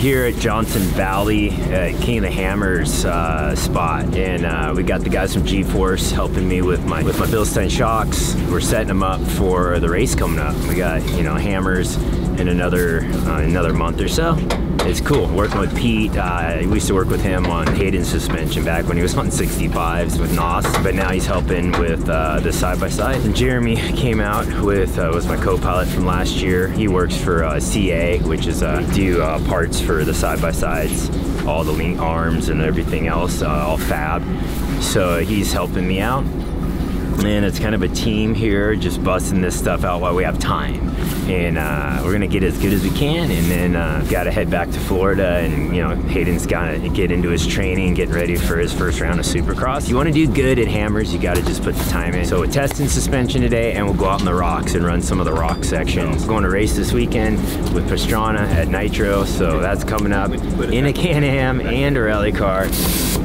here at Johnson Valley at King of the Hammers spot, and we got the guys from G-Force helping me with my Bilstein shocks. We're setting them up for the race coming up. We got, you know, hammers in another month or so. It's cool working with Pete. We used to work with him on Hayden's suspension back when he was on 65s with NOS, but now he's helping with the side-by-side. And Jeremy came out with was my co-pilot from last year. He works for CA, which is do parts for the side-by-sides, all the link arms and everything else, all fab. So he's helping me out. And it's kind of a team here, just busting this stuff out while we have time. And we're gonna get as good as we can, and then gotta head back to Florida, and you know, Hayden's gotta get into his training, getting ready for his first round of Supercross. You wanna do good at hammers, you gotta just put the time in. So we're testing suspension today, and we'll go out on the rocks and run some of the rock sections. Going to race this weekend with Pastrana at Nitro, so that's coming up in a Can-Am and a rally car.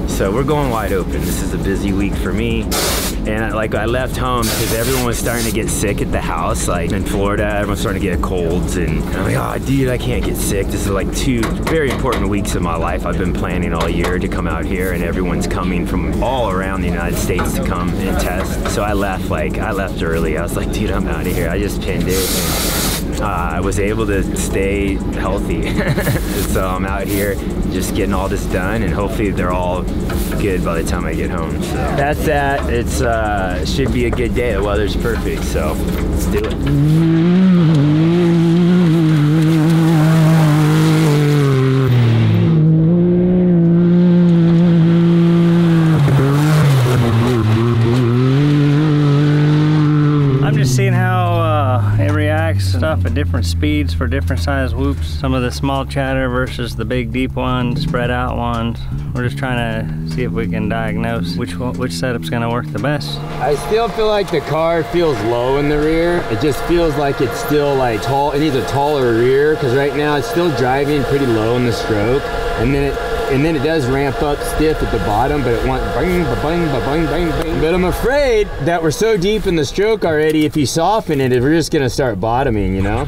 So we're going wide open. This is a busy week for me. And I left home because everyone was starting to get sick at the house. Like in Florida, everyone's starting to get colds, and I'm like, oh dude, I can't get sick. This is like 2 very important weeks of my life. I've been planning all year to come out here, and everyone's coming from all around the United States to come and test. So I left early. I was like, dude, I'm out of here. I just pinned it. And, I was able to stay healthy. So I'm out here just getting all this done, and hopefully they're all good by the time I get home. So that's that. It's should be a good day. The weather's perfect, so let's do it. Seeing how it reacts stuff at different speeds for different size whoops. Some of the small chatter versus the big deep ones, spread out ones. We're just trying to see if we can diagnose which setup's gonna work the best. I still feel like the car feels low in the rear. It just feels like it's still like tall. It needs a taller rear, because right now it's still driving pretty low in the stroke, and then it does ramp up stiff at the bottom, but it went bang, bang, bang, bang, bang. But I'm afraid that we're so deep in the stroke already, if you soften it, we're just gonna start bottoming, you know?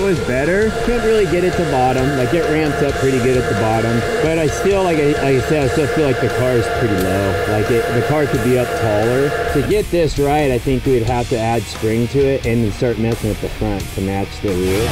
Was better. Couldn't really get it to bottom. Like, it ramped up pretty good at the bottom, but I still, like I said, I still feel like the car is pretty low. Like the car could be up taller. To get this right, I think we'd have to add spring to it and start messing with the front to match the rear.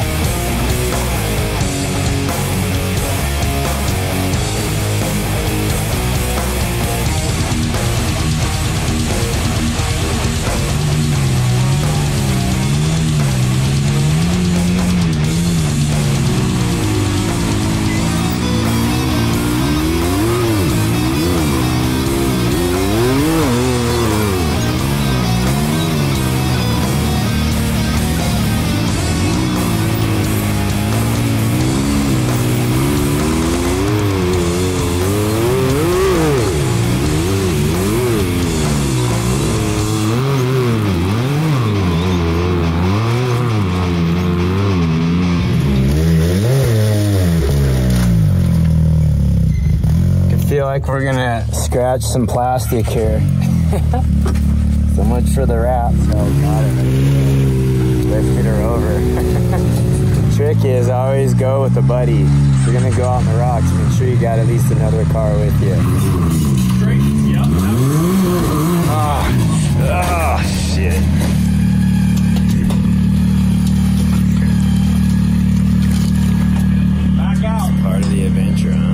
Like we're gonna scratch some plastic here. So much for the wraps. Oh, got it. Lifted her over. The trick is always go with a buddy. If you're gonna go out on the rocks, make sure you got at least another car with you. Straight, yep. Oh, shit. Back out. Part of the adventure, huh?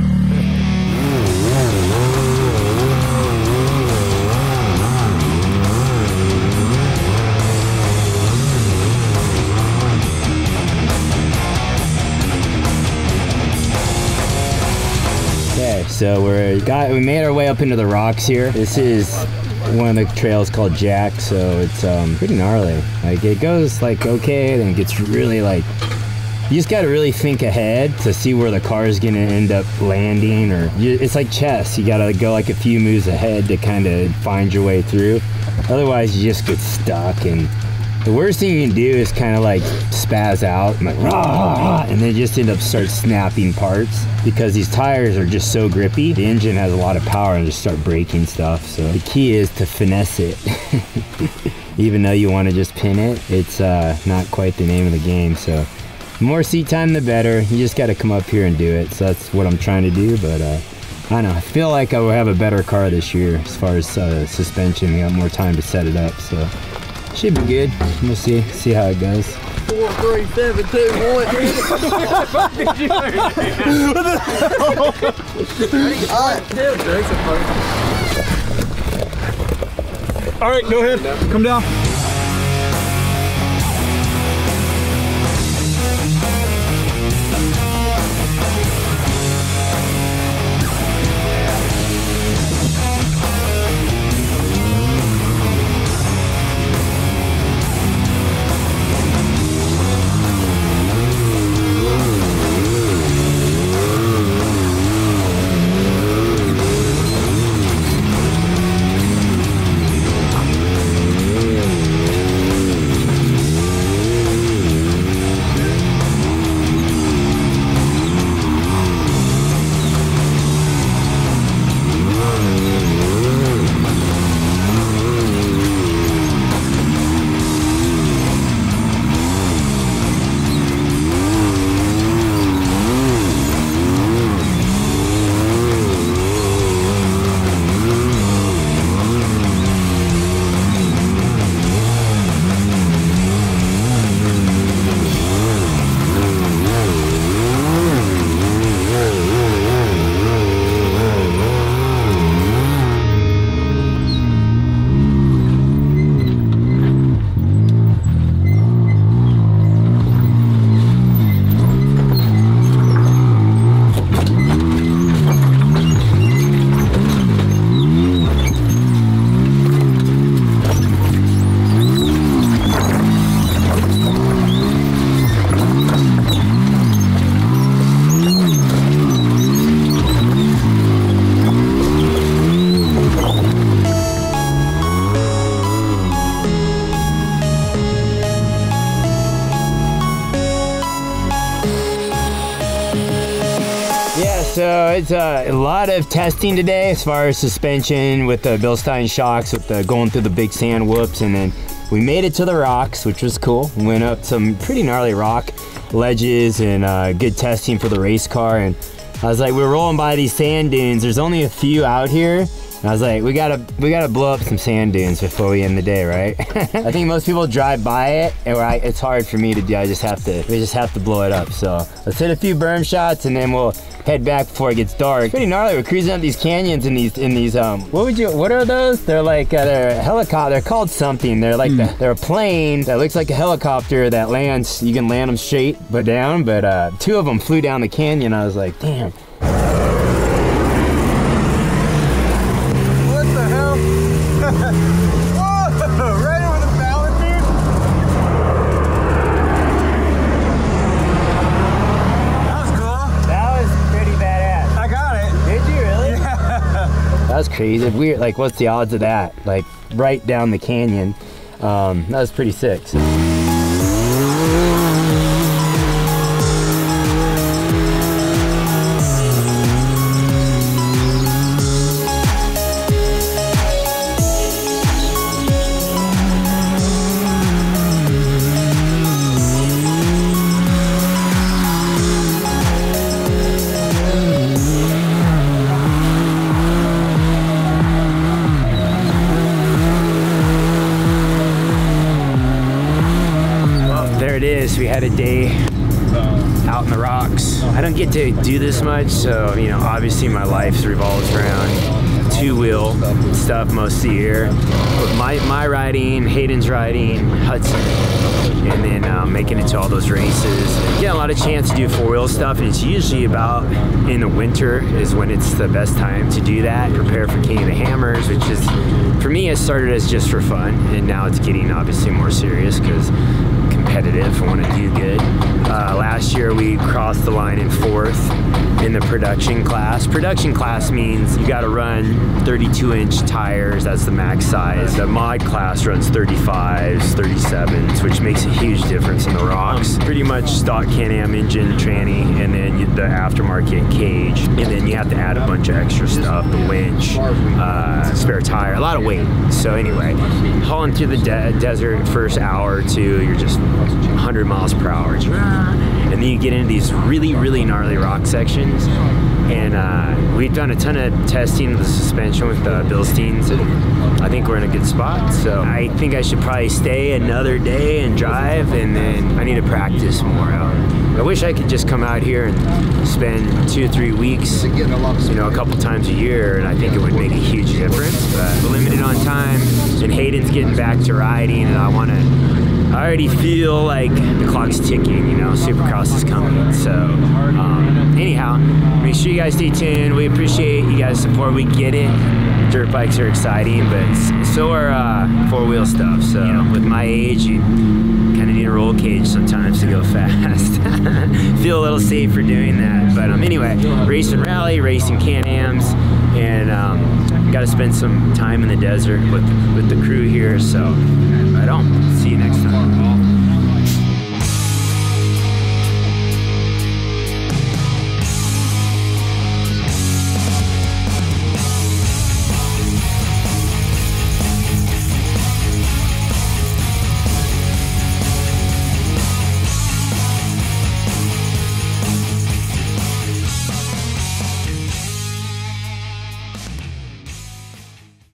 Okay, so we made our way up into the rocks here. This is one of the trails called Jack, so it's pretty gnarly. Like, it goes like okay, then it gets really like, you just gotta really think ahead to see where the car is gonna end up landing, or it's like chess. You gotta go like a few moves ahead to kind of find your way through. Otherwise, you just get stuck and The worst thing you can do is kind of like spaz out and like rah, and then just end up start snapping parts because these tires are just so grippy. The engine has a lot of power and just start breaking stuff. So the key is to finesse it. Even though you want to just pin it, it's not quite the name of the game. So the more seat time, the better. You just got to come up here and do it. So that's what I'm trying to do. But I don't know. I feel like I will have a better car this year as far as suspension. We got more time to set it up. So should be good. We'll see how it goes. 4, 3, 7, 2, 1. All right, go ahead. Come down. So it's a lot of testing today as far as suspension with the Bilstein shocks, with the going through the big sand whoops, and then we made it to the rocks, which was cool. Went up some pretty gnarly rock ledges and good testing for the race car. And I was like, we're rolling by these sand dunes. There's only a few out here. And I was like, we gotta blow up some sand dunes before we end the day, right? I think most people drive by it, and it's hard for me to do. We just have to blow it up. So let's hit a few berm shots, and then we'll head back before it gets dark. It's pretty gnarly. We're cruising up these canyons in these what are those? They're like they're a helicopter. They're called something. They're like they're a plane that looks like a helicopter that lands. You can land them straight but down. But two of them flew down the canyon. I was like, damn. That's crazy. Weird. Like, what's the odds of that? Like, right down the canyon. That was pretty sick. We had a day out in the rocks. I don't get to do this much, so you know, obviously my life revolves around two-wheel stuff most of the year. But my riding, Hayden's riding, Hudson, and then making it to all those races. Get a lot of chance to do four-wheel stuff, and it's usually about in the winter is when it's the best time to do that. Prepare for King of the Hammers, which is, for me, it started as just for fun, and now it's getting obviously more serious because competitive. I want to do good. Last year we crossed the line in 4th in the production class. Production class means you got to run 32-inch tires. That's the max size. The mod class runs 35s, 37s, which makes a huge difference in the rocks. Pretty much stock Can-Am engine, tranny, and then the aftermarket cage. And then you have to add a bunch of extra stuff, the winch, spare tire, a lot of weight. So anyway, hauling through the desert first hour or two, you're just 100 miles per hour. And then you get into these really, really gnarly rock sections. And we've done a ton of testing of the suspension with the Bilsteins, and I think we're in a good spot. So I think I should probably stay another day and drive, and then I need to practice more out. I wish I could just come out here and spend 2 or 3 weeks, you know, a couple times a year, and I think it would make a huge difference. But we're limited on time, and Hayden's getting back to riding, and I already feel like the clock's ticking, you know, Supercross is coming. So anyhow, make sure you guys stay tuned. We appreciate you guys' support. We get it. Dirt bikes are exciting, but so are 4-wheel stuff. So you know, with my age, you kind of need a roll cage sometimes to go fast. Feel a little safe for doing that. But anyway, racing rally, racing Can-Ams, and got to spend some time in the desert with the crew here. So right on. See you next time.